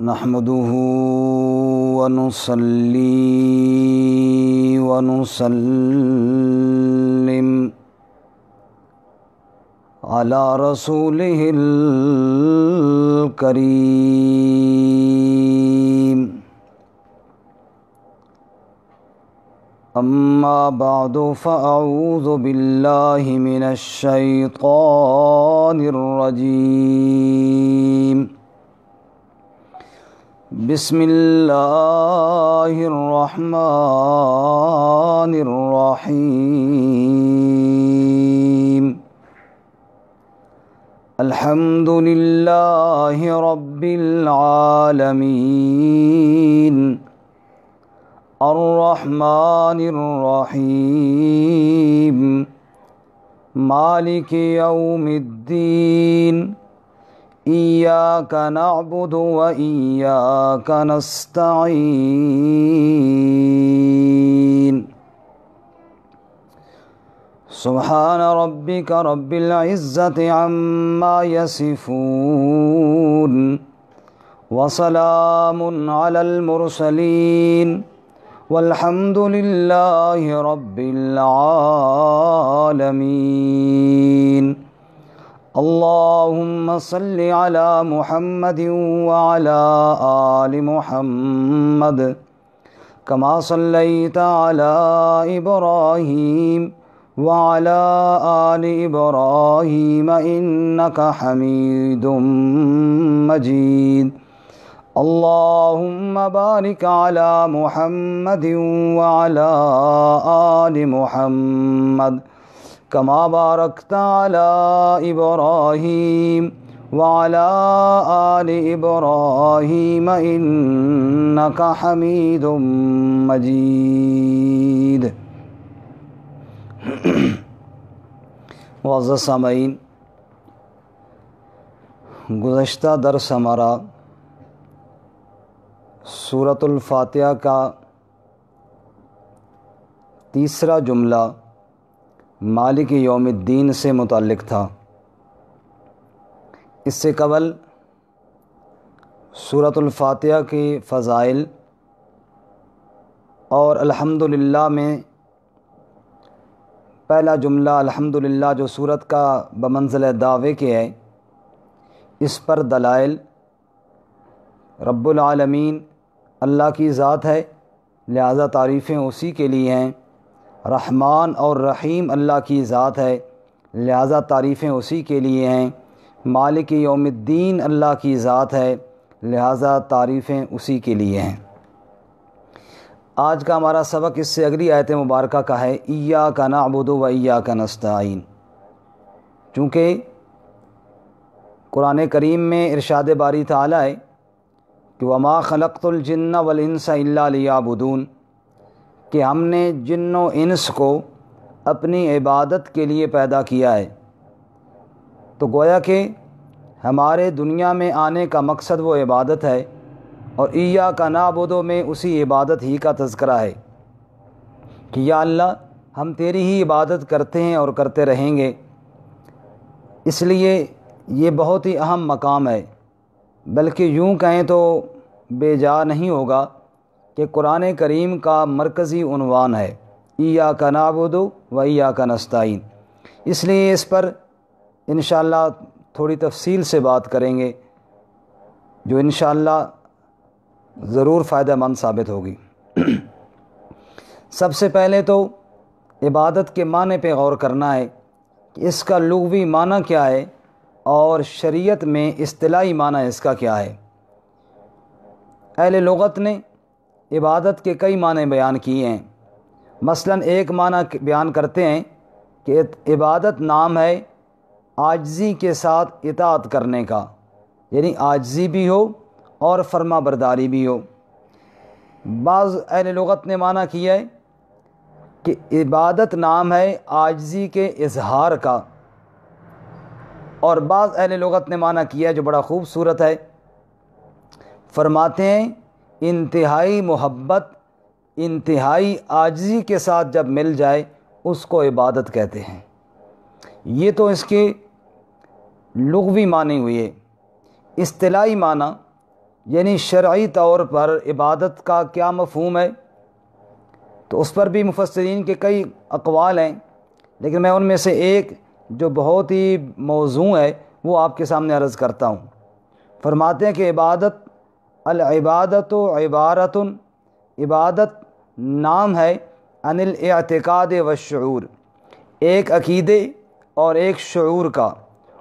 نحمده ونصلي ونسلم على رسوله الكريم أما بعد فأعوذ بالله من الشيطان الرجيم بسم الله الرحمن الرحيم الحمد لله رب العالمين الرحمن الرحيم مالك يوم الدين إياك نعبد وإياك نستعين سبحان ربك رب العزة عما يصفون وسلام على المرسلين والحمد لله رب العالمين اللهم صل على محمد وعلى آل محمد كما صليت على إبراهيم وعلى آل إبراهيم إنك حميد مجيد اللهم بارك على محمد وعلى آل محمد كما باركت على إبراهيم وعلى آل إبراهيم إنك حميد مجيد معزز سامعین، گزشتہ درس ہمارا سورۃ الفاتحہ کا تیسرا جملہ مالک یوم الدین سے متعلق تھا۔ اس سے قبل سورۃ الفاتحہ کے فضائل اور الحمدللہ میں پہلا جملہ الحمدللہ جو سورت کا بمنزلہ دعوے کے ہے، اس پر دلائل رب العالمین اللہ کی ذات ہے، لہذا تعریفیں اسی کے لیے ہیں۔ رحمان اور رحیم اللہ کی ذات ہے، لہذا تعریفیں اسی کے لیے ہیں۔ مالک یوم الدین اللہ کی ذات ہے، لہذا تعریفیں اسی کے لیے ہیں۔ آج کا ہمارا سبق اس سے اگلی آیت مبارکہ کا ہے، ایاک نعبد و ایاک نستعین۔ چونکہ قرآن کریم میں ارشاد باری تعالیٰ ہے کہ وما خلقت الجن والانس الا لیعبدون، کہ ہم نے جن و انس کو اپنی عبادت کے لیے پیدا کیا ہے۔ تو گویا کہ ہمارے دنیا میں آنے کا مقصد وہ عبادت ہے، اور ایاک نعبد میں اسی عبادت ہی کا تذکرہ ہے کہ یا اللہ ہم تیری ہی عبادت کرتے ہیں اور کرتے رہیں گے۔ اس لیے یہ بہت ہی اہم مقام ہے، بلکہ یوں کہیں تو بے جا نہیں ہوگا کہ قرآن کریم کا مرکزی عنوان ہے ایاک نعبد و ایاک نستعین۔ اس لیے اس پر انشاءاللہ تھوڑی تفصیل سے بات کریں گے، جو انشاءاللہ ضرور فائدہ مند ثابت ہوگی۔ سب سے پہلے تو عبادت کے معنی پہ غور کرنا ہے کہ اس کا لغوی معنی کیا ہے اور شریعت میں اصطلاحی معنی اس کا کیا ہے۔ اہل لغت نے عبادت کے کئی معنی بیان کیے ہیں۔ مثلا ایک معنی بیان کرتے ہیں کہ عبادت نام ہے عاجزی کے ساتھ اطاعت کرنے کا، یعنی عاجزی بھی ہو اور فرما برداری بھی ہو۔ بعض اہل لغت نے معنی کیا ہے کہ عبادت نام ہے عاجزی کے اظہار کا، اور بعض اہل لغت نے معنی کیا ہے جو بڑا خوبصورت ہے، فرماتے ہیں انتہائی محبت انتہائی عاجزی کے ساتھ جب مل جائے اس کو عبادت کہتے ہیں۔ یہ تو اس کے لغوی معنی ہوئے۔ اصطلاحی معنی یعنی شرعی طور پر عبادت کا کیا مفہوم ہے، تو اس پر بھی مفسرین کے کئی اقوال ہیں، لیکن میں ان میں سے ایک جو بہت ہی موزوں ہے وہ آپ کے سامنے عرض کرتا ہوں۔ فرماتے ہیں کہ العبادت عبارت، عبادت نام ہے عن الاعتقاد والشعور، ایک عقیدے اور ایک شعور کا۔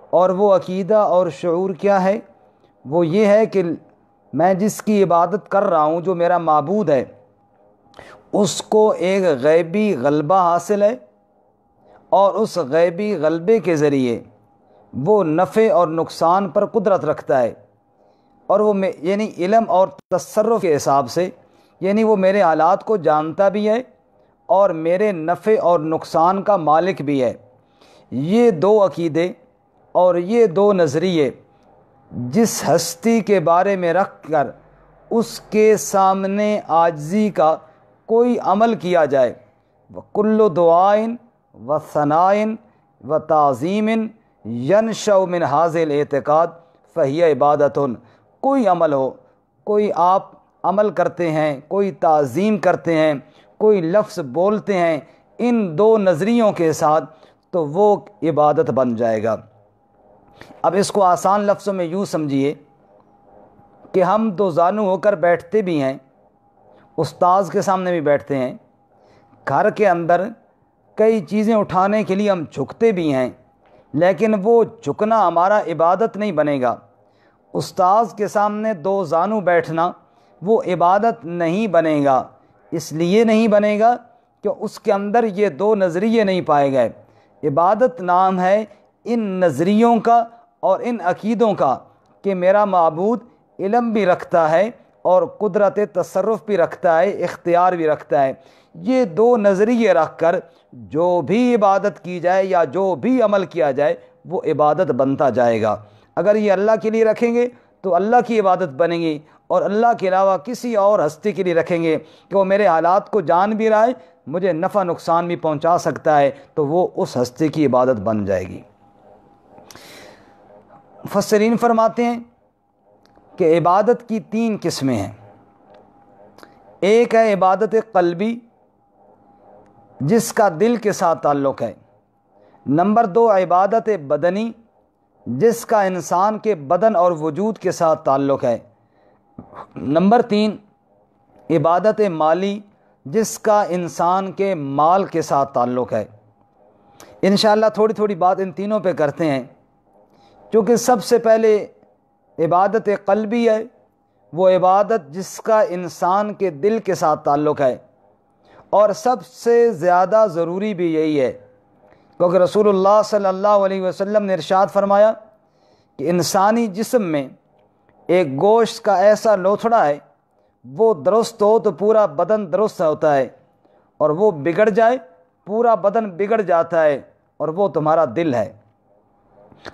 اور وہ عقیدہ اور شعور کیا ہے؟ وہ یہ ہے کہ میں جس کی عبادت کر رہا ہوں، جو میرا معبود ہے، اس کو ایک غیبی غلبہ حاصل ہے، اور اس غیبی غلبے کے ذریعے وہ نفع اور نقصان پر قدرت رکھتا ہے، اور وہ یعنی علم اور تصرف کے حساب سے، یعنی وہ میرے حالات کو جانتا بھی ہے اور میرے نفع اور نقصان کا مالک بھی ہے۔ یہ دو عقیدے اور یہ دو نظریے جس ہستی کے بارے میں رکھ کر اس کے سامنے عاجزی کا کوئی عمل کیا جائے، وَكُلُّ دُعَاءٍ وَثَنَاءٍ وَتَعْظِيمٍ يَنشَأُ مِنْ هَذِهِ الْاعْتِقَاد فَهِيَ عِبَادَةٌ، کوئی عمل ہو، کوئی آپ عمل کرتے ہیں، کوئی تعظیم کرتے ہیں، کوئی لفظ بولتے ہیں ان دو نظریوں کے ساتھ، تو وہ عبادت بن جائے گا۔ اب اس کو آسان لفظوں میں یوں سمجھیے کہ ہم دو زانو ہو کر بیٹھتے بھی ہیں، استاذ کے سامنے بھی بیٹھتے ہیں، گھر کے اندر کئی چیزیں اٹھانے کے لیے ہم جھکتے بھی ہیں، لیکن وہ جھکنا ہمارا عبادت نہیں بنے گا۔ استاذ کے سامنے دو زانو بیٹھنا وہ عبادت نہیں بنے گا، اس لیے نہیں بنے گا کہ اس کے اندر یہ دو نظریے نہیں پائے گئے۔ عبادت نام ہے ان نظریوں کا اور ان عقیدوں کا کہ میرا معبود علم بھی رکھتا ہے اور قدرت تصرف بھی رکھتا ہے، اختیار بھی رکھتا ہے۔ یہ دو نظریے رکھ کر جو بھی عبادت کی جائے یا جو بھی عمل کیا جائے وہ عبادت بنتا جائے گا۔ اگر یہ اللہ کے لیے رکھیں گے تو اللہ کی عبادت بنے گی، اور اللہ کے علاوہ کسی اور ہستی کے لیے رکھیں گے کہ وہ میرے حالات کو جان بھی رہا ہے، مجھے نفع نقصان بھی پہنچا سکتا ہے، تو وہ اس ہستی کی عبادت بن جائے گی۔ مفسرین فرماتے ہیں کہ عبادت کی تین قسمیں ہیں۔ ایک ہے عبادت قلبی، جس کا دل کے ساتھ تعلق ہے۔ نمبر دو عبادت بدنی، جس کا انسان کے بدن اور وجود کے ساتھ تعلق ہے۔ نمبر تین عبادت مالی، جس کا انسان کے مال کے ساتھ تعلق ہے۔ انشاءاللہ تھوڑی تھوڑی بات ان تینوں پہ کرتے ہیں، کیونکہ سب سے پہلے عبادت قلبی ہے، وہ عبادت جس کا انسان کے دل کے ساتھ تعلق ہے، اور سب سے زیادہ ضروری بھی یہی ہے، کیونکہ رسول اللہ صلی اللہ علیہ وسلم نے ارشاد فرمایا کہ انسانی جسم میں ایک گوشت کا ایسا لوتھڑا ہے، وہ درست ہو تو پورا بدن درست ہوتا ہے، اور وہ بگڑ جائے پورا بدن بگڑ جاتا ہے، اور وہ تمہارا دل ہے۔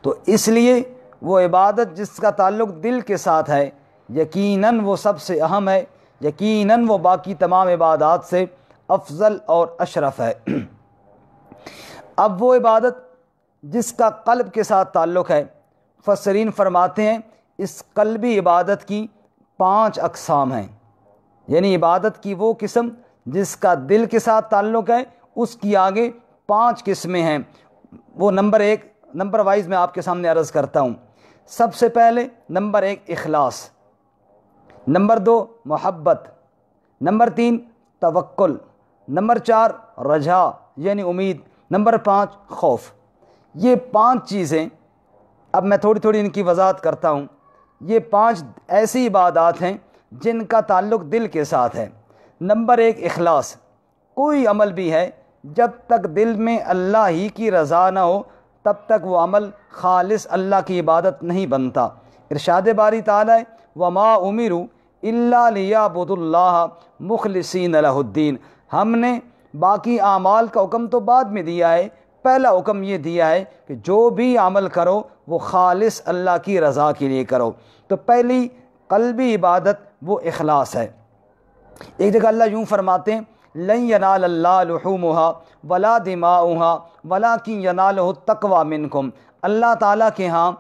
تو اس لیے وہ عبادت جس کا تعلق دل کے ساتھ ہے یقیناً وہ سب سے اہم ہے، یقیناً وہ باقی تمام عبادات سے افضل اور اشرف ہے۔ اب وہ عبادت جس کا قلب کے ساتھ تعلق ہے، مفسرین فرماتے ہیں اس قلبی عبادت کی 5 اقسام ہیں، یعنی عبادت کی وہ قسم جس کا دل کے ساتھ تعلق ہے، اس کی آگے 5 قسمیں ہیں۔ وہ نمبر وائز میں آپ کے سامنے عرض کرتا ہوں۔ سب سے پہلے نمبر 1 اخلاص، نمبر 2 محبت، نمبر 3 توکل، نمبر 4 رجا یعنی امید، نمبر 5 خوف۔ یہ 5 چیزیں، اب میں تھوڑی تھوڑی ان کی وضاحت کرتا ہوں۔ یہ 5 ایسی عبادات ہیں جن کا تعلق دل کے ساتھ ہے۔ نمبر 1 اخلاص، کوئی عمل بھی ہے جب تک دل میں اللہ ہی کی رضا نہ ہو تب تک وہ عمل خالص اللہ کی عبادت نہیں بنتا۔ ارشاد باری تعالیٰ وَمَا أُمِرُوا إِلَّا لِيَعْبُدُوا اللَّهَ مُخْلِصِينَ لَهُ الدِّينَ، ہم نے باقی اعمال کا حکم تو بعد میں دیا ہے، پہلا حکم یہ دیا ہے کہ جو بھی عمل کرو وہ خالص اللہ کی رضا کے لیے کرو۔ تو پہلی قلبی عبادت وہ اخلاص ہے۔ ایک جگہ اللہ یوں فرماتے ہیں لن ینال اللہ لحومها ولا دماؤها ولکن ینالہ التقوی منکم، اللہ تعالیٰ کے ہاں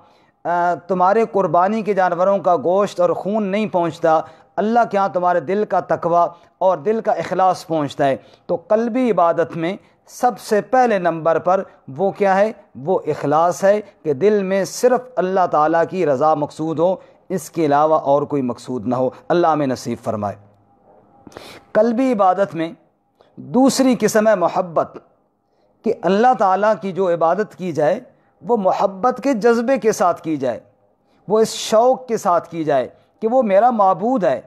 تمہارے قربانی کے جانوروں کا گوشت اور خون نہیں پہنچتا، اللہ کے ہاں تمہارے دل کا تقوی اور دل کا اخلاص پہنچتا ہے۔ تو قلبی عبادت میں سب سے پہلے نمبر پر وہ کیا ہے؟ وہ اخلاص ہے کہ دل میں صرف اللہ تعالیٰ کی رضا مقصود ہو، اس کے علاوہ اور کوئی مقصود نہ ہو۔ اللہ ہمیں نصیب فرمائے۔ قلبی عبادت میں دوسری قسم ہے محبت، کہ اللہ تعالیٰ کی جو عبادت کی جائے وہ محبت کے جذبے کے ساتھ کی جائے، وہ اس شوق کے ساتھ کی جائے کہ وہ میرا معبود ہے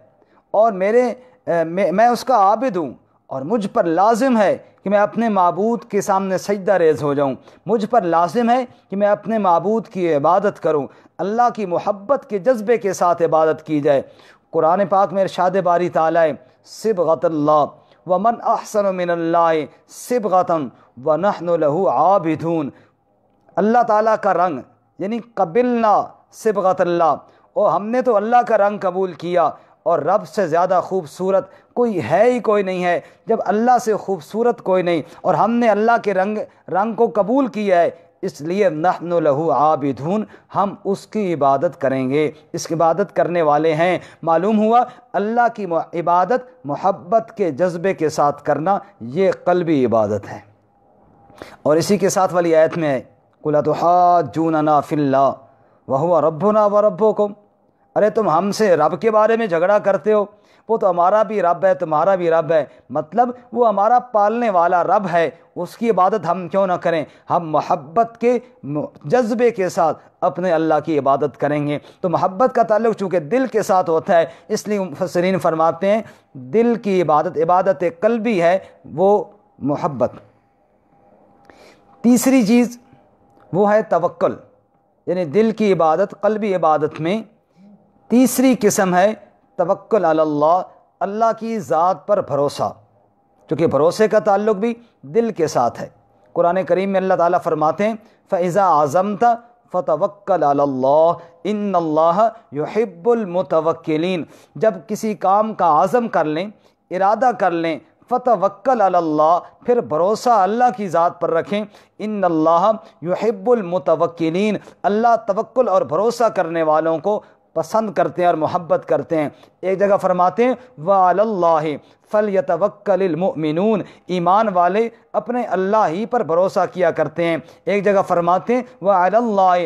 اور میں اس کا عابد ہوں، اور مجھ پر لازم ہے کہ میں اپنے معبود کے سامنے سجدہ ریز ہو جاؤں، مجھ پر لازم ہے کہ میں اپنے معبود کی عبادت کروں۔ اللہ کی محبت کے جذبے کے ساتھ عبادت کی جائے۔ قرآن پاک میں ارشاد باری تعالیٰ ہے، صبغۃ اللہ ومن احسن من اللہ صبغۃ ونحن له عابدون۔ اللہ تعالیٰ کا رنگ، یعنی قبلنا صبغۃ اللہ، اور ہم نے تو اللہ کا رنگ قبول کیا، اور رب سے زیادہ خوبصورت کوئی ہے ہی کوئی نہیں ہے۔ جب اللہ سے خوبصورت کوئی نہیں اور ہم نے اللہ کے رنگ کو قبول کیا ہے، اس لیے نحن له عابدون، ہم اس کی عبادت کریں گے، اس کی عبادت کرنے والے ہیں۔ معلوم ہوا اللہ کی عبادت محبت کے جذبے کے ساتھ کرنا، یہ قلبی عبادت ہے۔ اور اسی کے ساتھ والی آیت میں ہے، قُلْ أَتُحَاجُّونَنَا فِي اللَّهِ وَهُوَ رَبُّنَا وَرَبُّكُمْ، ارے تم ہم سے رب کے بارے میں جھگڑا کرتے ہو، وہ تو ہمارا بھی رب ہے، تمہارا بھی رب ہے، مطلب وہ ہمارا پالنے والا رب ہے، اس کی عبادت ہم کیوں نہ کریں؟ ہم محبت کے جذبے کے ساتھ اپنے اللہ کی عبادت کریں گے۔ تو محبت کا تعلق چونکہ دل کے ساتھ ہوتا ہے، اس لیے مفسرین فرماتے ہیں دل کی عبادت قلبی ہے، وہ محبت۔ تیسری چیز وہ ہے توکل، یعنی دل کی عبادت، قلبی عبادت میں تیسری قسم ہے توکل علی اللہ، اللہ کی ذات پر بھروسہ، چونکہ بھروسے کا تعلق بھی دل کے ساتھ ہے۔ قرآن کریم میں اللہ تعالیٰ فرماتے ہیں فَإِذَا عَزَمْتَ فَتَوَكَّلْ عَلَى اللَّهِ إِنَّ اللَّهَ يُحِبُّ الْمُتَوَكِّلِينَ، جب کسی کام کا عزم کر لیں، ارادہ کر لیں، فتوکل علی اللہ، پھر بھروسہ اللہ کی ذات پر رکھیں، ان اللہ یحب المتوکلین، اللہ توکل اور بھروسہ کرنے والوں کو پسند کرتے ہیں اور محبت کرتے ہیں۔ ایک جگہ فرماتے ہیں وعلی اللہ فلیتوکل المؤمنون، ایمان والے اپنے اللہ ہی پر بھروسہ کیا کرتے ہیں۔ ایک جگہ فرماتے ہیں وعلی اللہ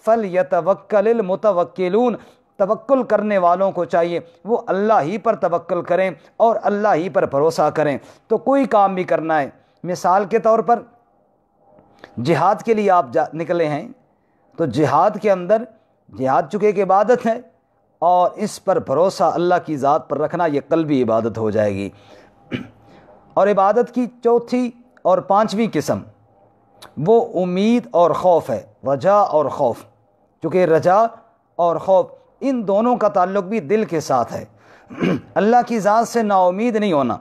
فلیتوکل المتوکلون، توکل کرنے والوں کو چاہیے وہ اللہ ہی پر توکل کریں اور اللہ ہی پر بھروسہ کریں۔ تو کوئی کام بھی کرنا ہے، مثال کے طور پر جہاد کے لیے آپ نکلے ہیں، تو جہاد کے اندر، جہاد چونکہ ایک عبادت ہے، اور اس پر بھروسہ اللہ کی ذات پر رکھنا یہ قلبی عبادت ہو جائے گی۔ اور عبادت کی چوتھی اور پانچویں قسم وہ امید اور خوف ہے، رجا اور خوف، چونکہ رجا اور خوف ان دونوں کا تعلق بھی دل کے ساتھ ہے۔ اللہ کی ذات سے نا امید نہیں ہونا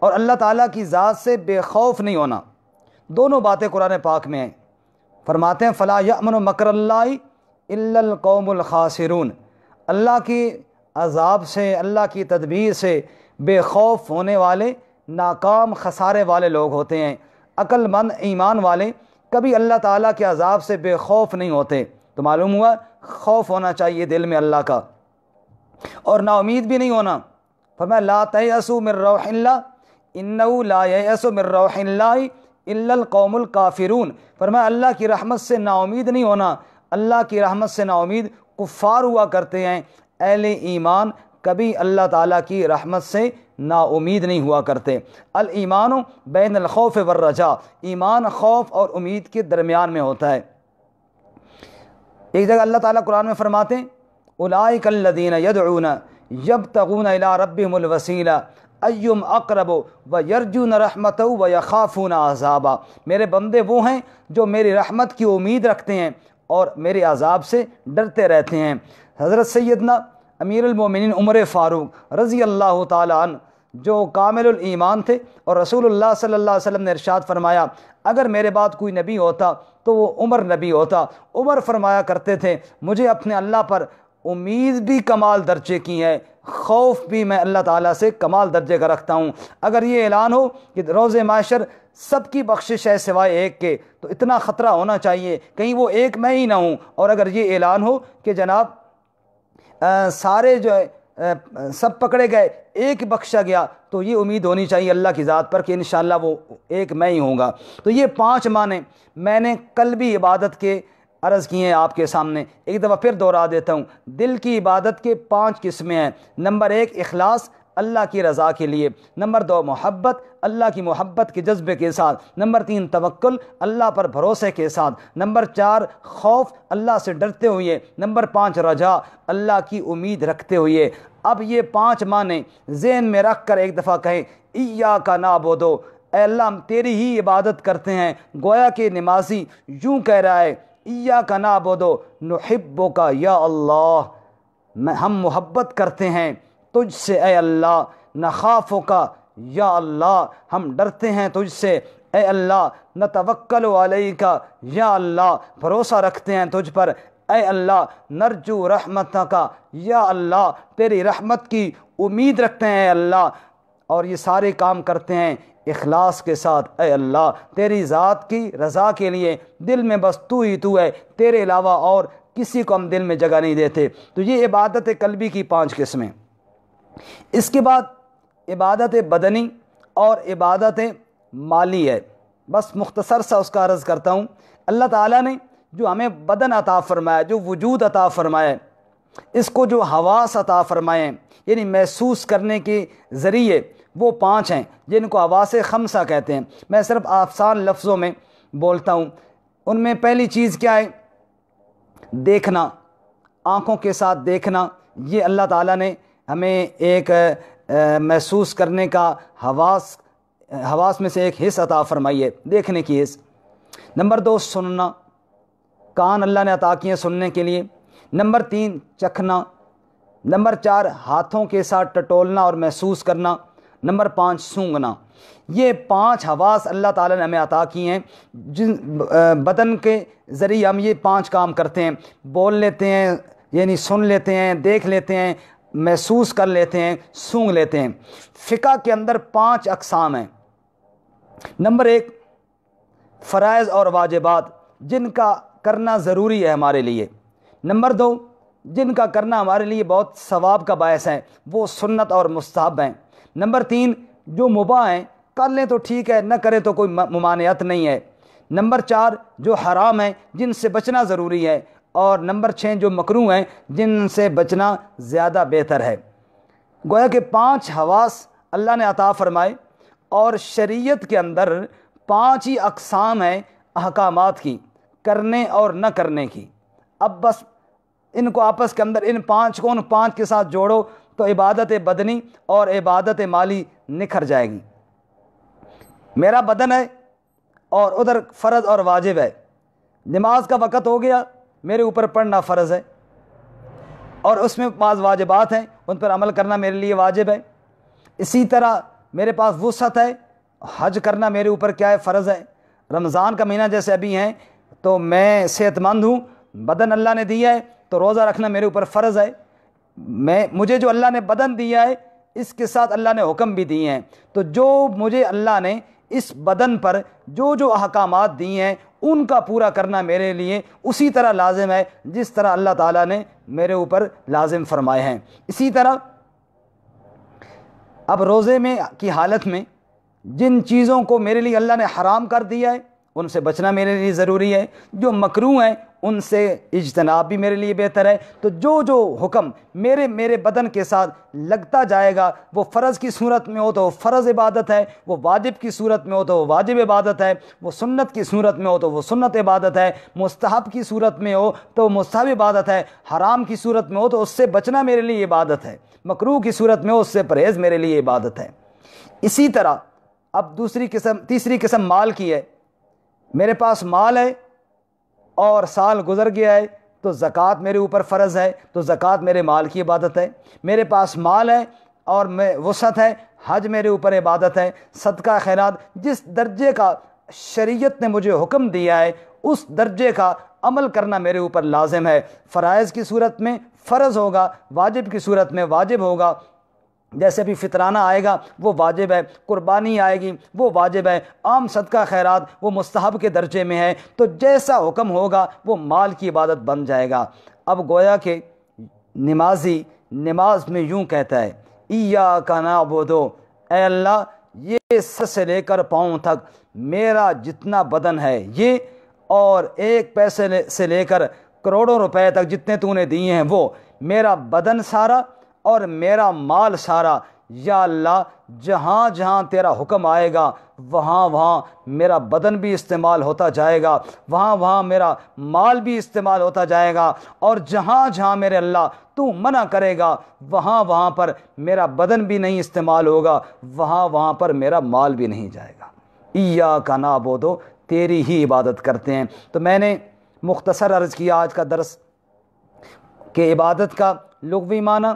اور اللہ تعالیٰ کی ذات سے بے خوف نہیں ہونا، دونوں باتیں قرآن پاک میں ہیں۔ فرماتے ہیں فلا یأمن مکر اللہ الا القوم الخاسرون، اللہ کی عذاب سے، اللہ کی تدبیر سے بے خوف ہونے والے ناکام خسارے والے لوگ ہوتے ہیں۔ عقل مند ایمان والے کبھی اللہ تعالیٰ کے عذاب سے بے خوف نہیں ہوتے۔ تو معلوم ہوا خوف ہونا چاہیے دل میں اللہ کا، اور نا امید بھی نہیں ہونا۔ فرمایا لا تیأسوا من روح اللہ انہ لا ییأس من روح اللہ الا القوم الکافرون، فرمایا اللہ کی رحمت سے نا امید نہیں ہونا، اللہ کی رحمت سے نا امید کفار ہوا کرتے ہیں، اہل ایمان کبھی اللہ تعالیٰ کی رحمت سے نا امید نہیں ہوا کرتے۔ الایمان بین الخوف والرجاء، ایمان خوف اور امید کے درمیان میں ہوتا ہے۔ ایک جگہ اللہ تعالیٰ قرآن میں فرماتے ہیں اولئک الذین یدعون یبتغون الی ربہم الوسیلہ ایہم اقرب ویرجون رحمتہ ویخافون عذابہ، میرے بندے وہ ہیں جو میری رحمت کی امید رکھتے ہیں اور میرے عذاب سے ڈرتے رہتے ہیں۔ حضرت سیدنا امیر المومنین عمر فاروق رضی اللہ تعالیٰ عنہ جو کامل الایمان تھے، اور رسول اللہ صلی اللہ علیہ وسلم نے ارشاد فرمایا اگر میرے بعد کوئی نبی ہوتا تو وہ عمر نبی ہوتا۔ عمر فرمایا کرتے تھے مجھے اپنے اللہ پر امید بھی کمال درجے کی ہے، خوف بھی میں اللہ تعالیٰ سے کمال درجے کا رکھتا ہوں۔ اگر یہ اعلان ہو کہ روز محشر سب کی بخشش ہے سوائے ایک کے، تو اتنا خطرہ ہونا چاہیے کہیں وہ ایک میں ہی نہ ہوں۔ اور اگر یہ اعلان ہو کہ جناب سارے جو ہے سب پکڑے گئے، ایک بخشا گیا، تو یہ امید ہونی چاہیے اللہ کی ذات پر کہ انشاءاللہ وہ ایک میں ہی ہوں گا۔ تو یہ 5 معنی میں نے قلبی عبادت کے عرض کیے ہیں آپ کے سامنے، ایک دفعہ پھر دوہرا دیتا ہوں۔ دل کی عبادت کے 5 قسمیں ہیں۔ نمبر 1 اخلاص، اللہ کی رضا کے لیے۔ نمبر 2 محبت، اللہ کی محبت کے جذبے کے ساتھ۔ نمبر 3 توکل، اللہ پر بھروسے کے ساتھ۔ نمبر 4 خوف، اللہ سے ڈرتے ہوئے۔ نمبر 5 رجا، اللہ کی امید رکھتے ہوئے۔ اب یہ 5 معنی ذہن میں رکھ کر ایک دفعہ کہیں ایاک نعبد، اے اللہ ہم تیری ہی عبادت کرتے ہیں۔ گویا کہ نمازی یوں کہہ رہا ہے ایاک نعبد نحبک یا اللہ، ہم محبت کرتے ہیں تجھ سے اے اللہ، نخافک یا اللہ، ہم ڈرتے ہیں تجھ سے اے اللہ، نتوکل علیک یا اللہ، بھروسہ رکھتے ہیں تجھ پر اے اللہ، نرجو رحمتک یا اللہ، تیری رحمت کی امید رکھتے ہیں اے اللہ، اور یہ سارے کام کرتے ہیں اخلاص کے ساتھ اے اللہ، تیری ذات کی رضا کے لیے۔ دل میں بس تو ہی تو ہے، تیرے علاوہ اور کسی کو ہم دل میں جگہ نہیں دیتے۔ تو یہ عبادت قلبی کی 5 قسمیں۔ اس کے بعد عبادت بدنی اور عبادت مالی ہے، بس مختصر سا اس کا عرض کرتا ہوں۔ اللہ تعالیٰ نے جو ہمیں بدن عطا فرمایا، جو وجود عطا فرمایا، اس کو جو حواس عطا فرمائے ہیں، یعنی محسوس کرنے کے ذریعے، وہ 5 ہیں جن کو حواس خمسہ کہتے ہیں۔ میں صرف آسان لفظوں میں بولتا ہوں۔ ان میں پہلی چیز کیا ہے؟ دیکھنا، آنکھوں کے ساتھ دیکھنا۔ یہ اللہ تعالیٰ نے ہمیں ایک محسوس کرنے کا حواس میں سے ایک حص عطا فرمائی ہے، دیکھنے کی حص۔ نمبر 2 سننا، کان اللہ نے عطا کیے سننے کے لیے۔ نمبر 3 چکھنا۔ نمبر 4 ہاتھوں کے ساتھ ٹٹولنا اور محسوس کرنا۔ نمبر 5 سونگھنا۔ یہ 5 حواس اللہ تعالیٰ نے ہمیں عطا کی ہیں، جن بدن کے ذریعے ہم یہ 5 کام کرتے ہیں۔ بول لیتے ہیں، یعنی سن لیتے ہیں، دیکھ لیتے ہیں، محسوس کر لیتے ہیں، سونگھ لیتے ہیں۔ فقہ کے اندر 5 اقسام ہیں۔ نمبر 1 فرائض اور واجبات، جن کا کرنا ضروری ہے ہمارے لیے۔ نمبر 2 جن کا کرنا ہمارے لیے بہت ثواب کا باعث ہے، وہ سنت اور مستحب ہیں۔ نمبر 3 جو مباح ہیں، کر لیں تو ٹھیک ہے، نہ کریں تو کوئی ممانعت نہیں ہے۔ نمبر 4 جو حرام ہیں، جن سے بچنا ضروری ہے۔ اور نمبر 6 جو مکروہ ہیں، جن سے بچنا زیادہ بہتر ہے۔ گویا کہ 5 حواس اللہ نے عطا فرمائے، اور شریعت کے اندر 5 ہی اقسام ہیں احکامات کی، کرنے اور نہ کرنے کی۔ اب بس ان کو آپس کے اندر ان 5 کو ان 5 کے ساتھ جوڑو تو عبادت بدنی اور عبادت مالی نکھر جائے گی۔ میرا بدن ہے اور ادھر فرض اور واجب ہے۔ نماز کا وقت ہو گیا، میرے اوپر پڑھنا فرض ہے، اور اس میں بعض واجبات ہیں، ان پر عمل کرنا میرے لیے واجب ہے۔ اسی طرح میرے پاس وسعت ہے، حج کرنا میرے اوپر کیا ہے؟ فرض ہے۔ رمضان کا مہینہ جیسے ابھی ہیں تو میں صحت مند ہوں، بدن اللہ نے دیا ہے تو روزہ رکھنا میرے اوپر فرض ہے۔ مجھے جو اللہ نے بدن دیا ہے، اس کے ساتھ اللہ نے حکم بھی دیے ہیں، تو جو مجھے اللہ نے اس بدن پر جو احکامات دیے ہیں، ان کا پورا کرنا میرے لیے اسی طرح لازم ہے جس طرح اللہ تعالیٰ نے میرے اوپر لازم فرمائے ہیں۔ اسی طرح اب روزے میں کی حالت میں جن چیزوں کو میرے لیے اللہ نے حرام کر دیا ہے، ان سے بچنا میرے لیے ضروری ہے۔ جو مکروہ ہیں ان سے اجتناب بھی میرے لیے بہتر ہے۔ تو جو حکم میرے بدن کے ساتھ لگتا جائے گا، وہ فرض کی صورت میں ہو تو وہ فرض عبادت ہے، وہ واجب کی صورت میں ہو تو وہ واجب عبادت ہے، وہ سنت کی صورت میں ہو تو وہ سنت عبادت ہے، مستحب کی صورت میں ہو تو مستحب عبادت ہے، حرام کی صورت میں ہو تو اس سے بچنا میرے لیے عبادت ہے، مکروہ کی صورت میں ہو اس سے پرہیز میرے لیے عبادت ہے۔ اسی طرح اب تیسری قسم مال کی ہے۔ میرے پاس مال ہے اور سال گزر گیا ہے تو زکوٰۃ میرے اوپر فرض ہے، تو زکوٰۃ میرے مال کی عبادت ہے۔ میرے پاس مال ہے اور وسعت ہے، حج میرے اوپر عبادت ہے۔ صدقہ خیرات جس درجے کا شریعت نے مجھے حکم دیا ہے، اس درجے کا عمل کرنا میرے اوپر لازم ہے۔ فرائض کی صورت میں فرض ہوگا، واجب کی صورت میں واجب ہوگا، جیسے بھی فطرانہ آئے گا وہ واجب ہے، قربانی آئے گی وہ واجب ہے، عام صدقہ خیرات وہ مستحب کے درجے میں ہے، تو جیسا حکم ہوگا وہ مال کی عبادت بن جائے گا۔ اب گویا کہ نمازی نماز میں یوں کہتا ہے ایاک نعبد، اے اللہ یہ سر سے لے کر پاؤں تک میرا جتنا بدن ہے یہ، اور ایک پیسے سے لے کر کروڑوں روپے تک جتنے تو نے دیے ہیں وہ، میرا بدن سارا اور میرا مال سارا، یا اللہ جہاں جہاں تیرا حکم آئے گا وہاں وہاں میرا بدن بھی استعمال ہوتا جائے گا، وہاں وہاں میرا مال بھی استعمال ہوتا جائے گا، اور جہاں جہاں میرے اللہ تو منع کرے گا وہاں وہاں پر میرا بدن بھی نہیں استعمال ہوگا، وہاں وہاں پر میرا مال بھی نہیں جائے گا۔ ایاک نعبد، تیری ہی عبادت کرتے ہیں۔ تو میں نے مختصر عرض کیا آج کا درس کہ عبادت کا لغوی معنی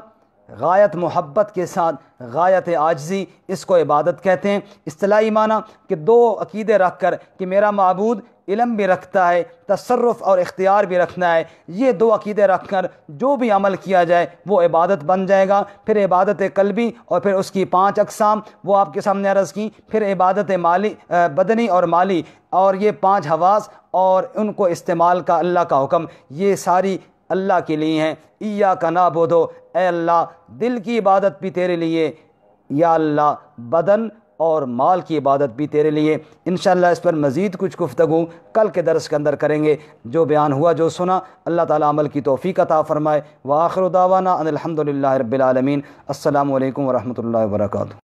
غایت محبت کے ساتھ غایت عاجزی، اس کو عبادت کہتے ہیں۔ اصطلاحی معنی کہ دو عقیدے رکھ کر کہ میرا معبود علم بھی رکھتا ہے، تصرف اور اختیار بھی رکھنا ہے، یہ دو عقیدے رکھ کر جو بھی عمل کیا جائے وہ عبادت بن جائے گا۔ پھر عبادت قلبی اور پھر اس کی 5 اقسام وہ آپ کے سامنے عرض کی، پھر عبادت مالی بدنی اور مالی، اور یہ 5 حواس اور ان کو استعمال کا اللہ کا حکم، یہ ساری اللہ کے لیے ہیں۔ ایاک نعبد، اے اللہ دل کی عبادت بھی تیرے لیے، یا اللہ بدن اور مال کی عبادت بھی تیرے لیے۔ انشاءاللہ اس پر مزید کچھ گفتگو کل کے درس کے اندر کریں گے۔ جو بیان ہوا جو سنا اللہ تعالیٰ عمل کی توفیق عطا فرمائے۔ وآخر دعوانا ان الحمد للہ رب العالمین۔ السلام علیکم ورحمۃ اللہ وبرکاتہ۔